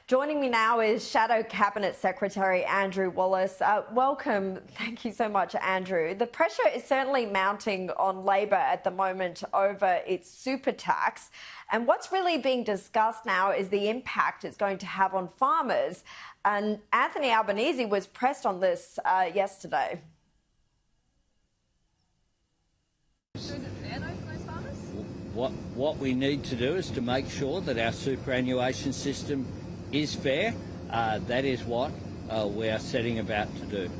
Joining me now is Shadow Cabinet Secretary Andrew Wallace. Welcome. Thank you so much, Andrew. The pressure is certainly mounting on Labor at the moment over its super tax. And what's really being discussed now is the impact it's going to have on farmers. And Anthony Albanese was pressed on this yesterday. What we need to do is to make sure that our superannuation system is fair. That is what we are setting about to do.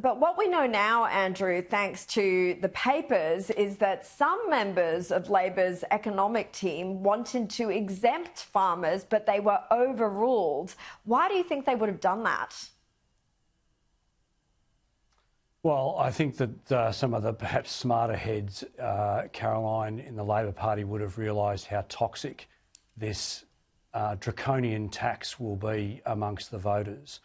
But what we know now, Andrew, thanks to the papers, is that some members of Labor's economic team wanted to exempt farmers, but they were overruled. Why do you think they would have done that? Well, I think that some of the perhaps smarter heads, Caroline, in the Labor Party would have realised how toxic this draconian tax will be amongst the voters.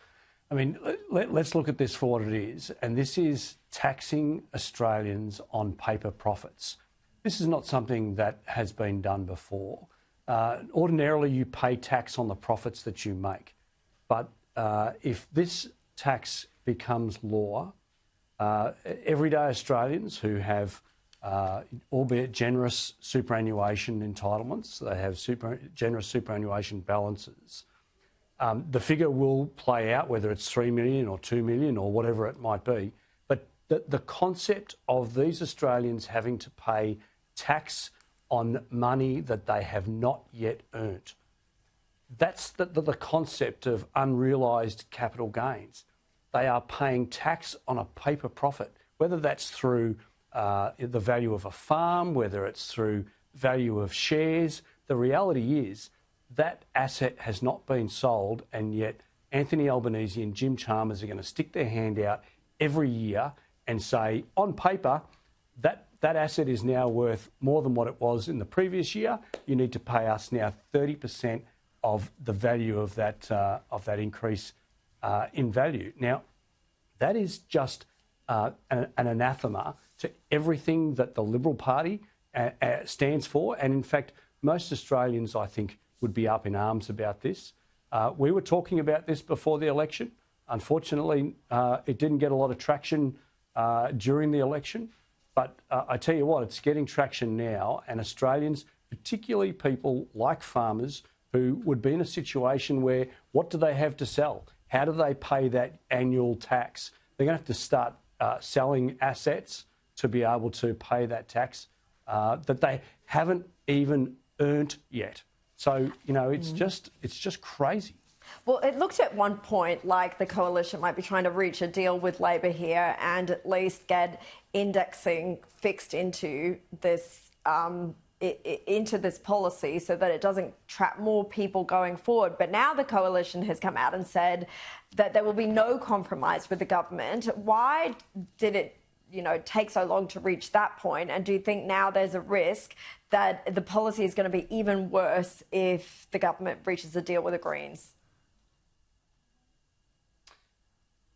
I mean, let's look at this for what it is. And this is taxing Australians on paper profits. This is not something that has been done before. Ordinarily, you pay tax on the profits that you make. But if this tax becomes law, everyday Australians who have, albeit generous superannuation entitlements, they have generous superannuation balances, the figure will play out, whether it's 3 million or 2 million or whatever it might be. But the concept of these Australians having to pay tax on money that they have not yet earned, that's the concept of unrealised capital gains. They are paying tax on a paper profit, whether that's through the value of a farm, whether it's through value of shares. The reality is that asset has not been sold, and yet Anthony Albanese and Jim Chalmers are going to stick their hand out every year and say, on paper, that asset is now worth more than what it was in the previous year. You need to pay us now 30% of the value of that increase in value. Now, that is just an anathema to everything that the Liberal Party stands for. And in fact, most Australians, I think, would be up in arms about this. We were talking about this before the election. Unfortunately, it didn't get a lot of traction during the election. But I tell you what, it's getting traction now. And Australians, particularly people like farmers, who would be in a situation where what do they have to sell? How do they pay that annual tax? They're going to have to start selling assets to be able to pay that tax that they haven't even earned yet. So, you know, it's just crazy. Well, it looked at one point like the coalition might be trying to reach a deal with Labor here and at least get indexing fixed into this policy so that it doesn't trap more people going forward. But now the coalition has come out and said that there will be no compromise with the government. Why did it, take so long to reach that point? And do you think now there's a risk that the policy is going to be even worse if the government reaches a deal with the Greens?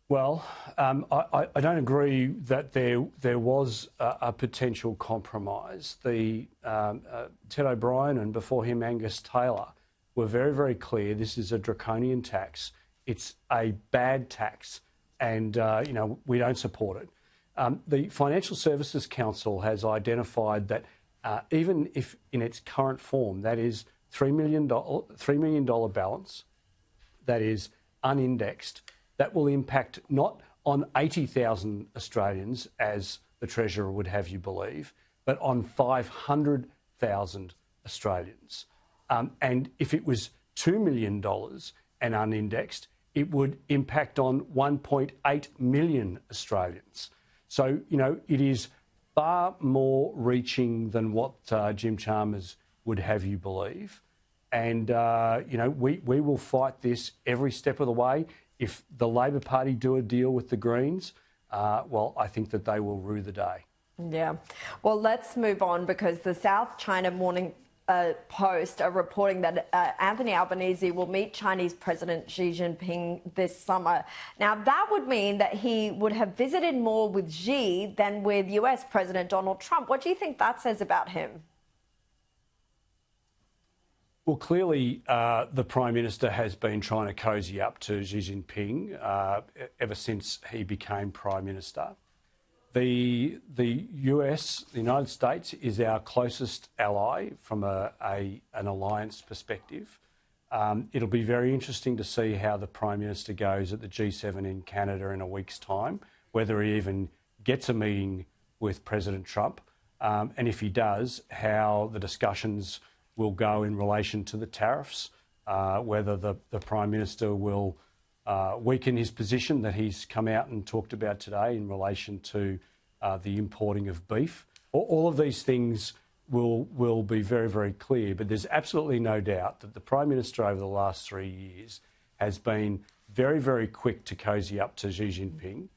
Well, I don't agree that there was a potential compromise. Ted O'Brien and before him Angus Taylor were very, very clear this is a draconian tax. It's a bad tax and, we don't support it. The Financial Services Council has identified that even if in its current form, that is $3 million balance, that is unindexed, that will impact not on 80,000 Australians, as the Treasurer would have you believe, but on 500,000 Australians. And if it was $2 million and unindexed, it would impact on 1.8 million Australians. So, it is far more reaching than what Jim Chalmers would have you believe. And, we will fight this every step of the way. If the Labor Party do a deal with the Greens, I think that they will rue the day. Yeah. Well, let's move on because the South China Mourning Post are reporting that Anthony Albanese will meet Chinese President Xi Jinping this summer. Now, that would mean that he would have visited more with Xi than with US President Donald Trump. What do you think that says about him? Well, clearly, the Prime Minister has been trying to cosy up to Xi Jinping ever since he became Prime Minister. The US, the United States, is our closest ally from an alliance perspective. It'll be very interesting to see how the Prime Minister goes at the G7 in Canada in a week's time, whether he even gets a meeting with President Trump, and if he does, how the discussions will go in relation to the tariffs, whether the Prime Minister will weaken his position that he's come out and talked about today in relation to the importing of beef. All of these things will be very, very clear, but there's absolutely no doubt that the Prime Minister over the last 3 years has been very, very quick to cosy up to Xi Jinping.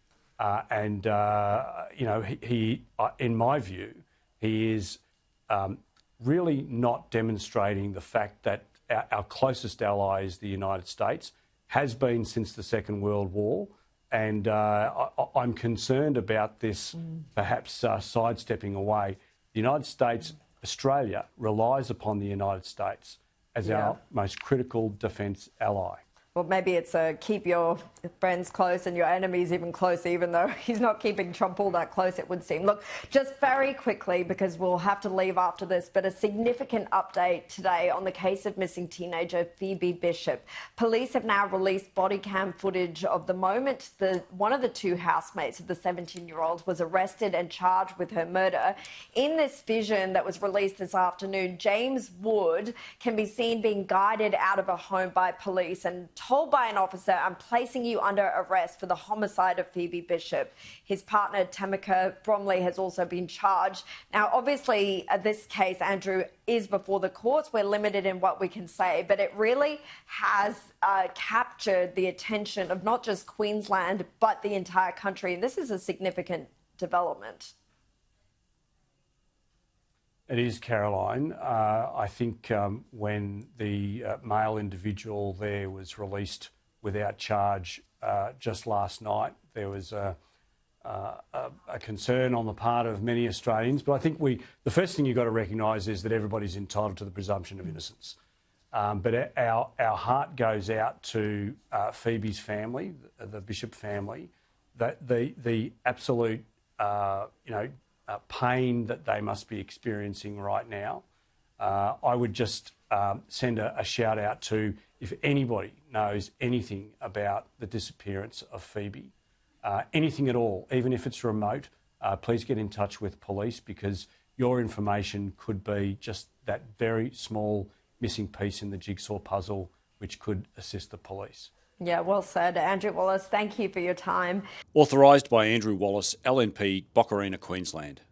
He, in my view, he is really not demonstrating the fact that our closest ally is the United States, has been since the Second World War. And I'm concerned about this perhaps sidestepping away. The United States, Australia, relies upon the United States as our most critical defence ally. Well, maybe it's keep your friends close and your enemies even closer, even though he's not keeping Trump all that close, it would seem. Look, just very quickly, because we'll have to leave after this, but a significant update today on the case of missing teenager Phoebe Bishop. Police have now released body cam footage of the moment one of the two housemates of the 17-year-old was arrested and charged with her murder. In this vision that was released this afternoon, James Wood can be seen being guided out of a home by police and told by an officer, "I'm placing you under arrest for the homicide of Phoebe Bishop." His partner, Tamika Bromley, has also been charged. Now, obviously, this case, Andrew, is before the courts. We're limited in what we can say, but it really has captured the attention of not just Queensland, but the entire country. And this is a significant development. It is, Caroline. I think when the male individual there was released without charge just last night, there was a concern on the part of many Australians. But I think the first thing you've got to recognise is that everybody's entitled to the presumption of innocence. But our heart goes out to Phoebe's family, the Bishop family, that the absolute pain that they must be experiencing right now. I would just send a shout out to, if anybody knows anything about the disappearance of Phoebe, anything at all, even if it's remote, please get in touch with police, because your information could be just that very small missing piece in the jigsaw puzzle which could assist the police. Yeah, well said. Andrew Wallace, thank you for your time. Authorised by Andrew Wallace, LNP, Boccarina, Queensland.